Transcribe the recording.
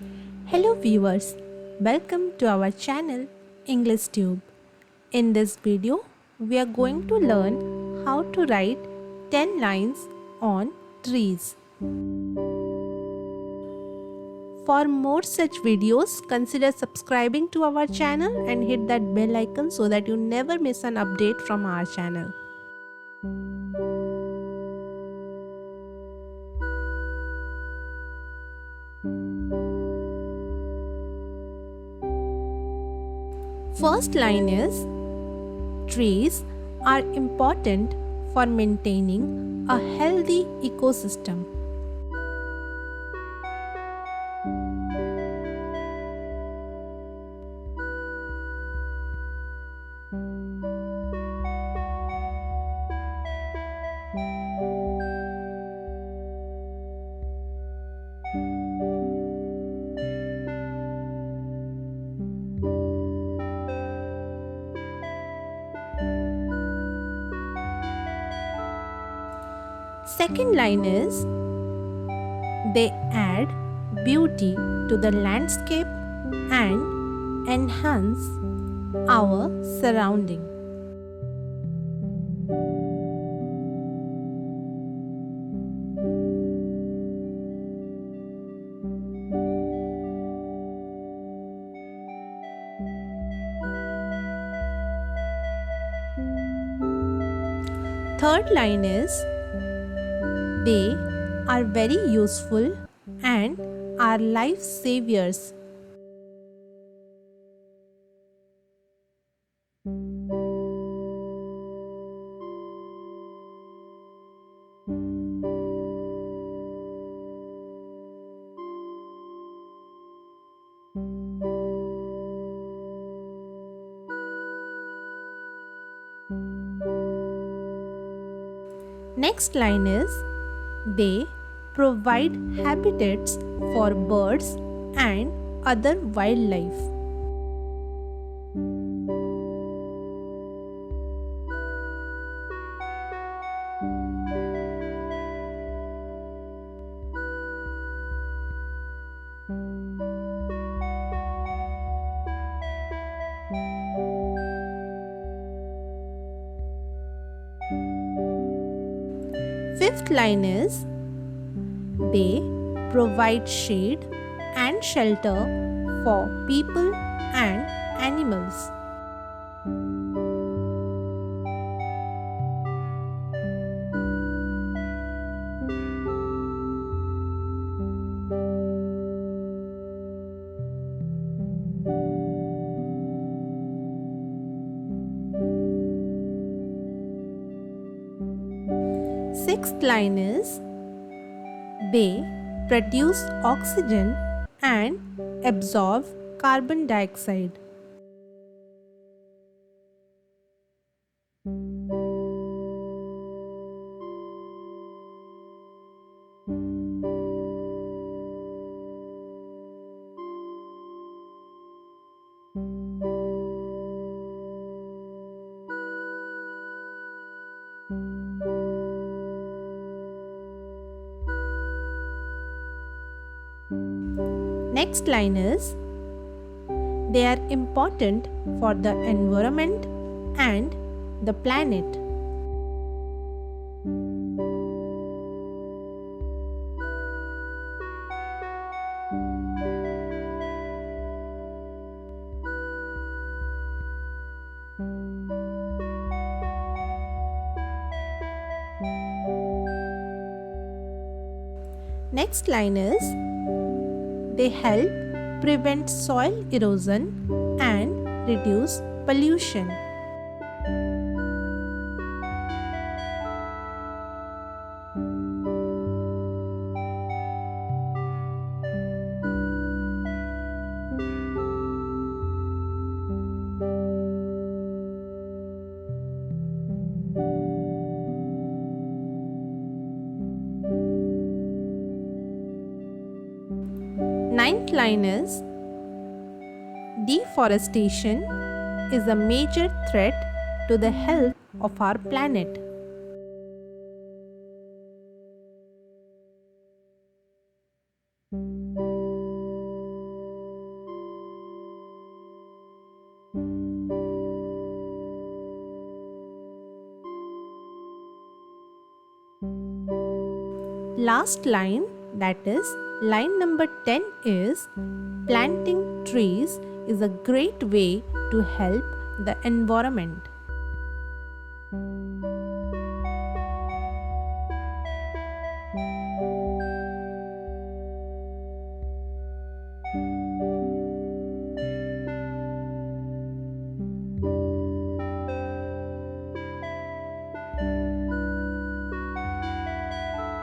Hello viewers, welcome to our channel English Tube. In this video, we are going to learn how to write 10 lines on trees. For more such videos, consider subscribing to our channel and hit that bell icon so that you never miss an update from our channel. First line is, trees are important for maintaining a healthy ecosystem. Second line is, they add beauty to the landscape and enhance our surrounding. Third line is, they are very useful and are life saviors. Next line is, they provide habitats for birds and other wildlife. Fifth line is, they provide shade and shelter for people and animals. Sixth line is, they produce oxygen and absorb carbon dioxide. Next line is, they are important for the environment and the planet. Next line is, they help prevent soil erosion and reduce pollution. Ninth line is, deforestation is a major threat to the health of our planet. Last line, that is line number 10, is planting trees is a great way to help the environment.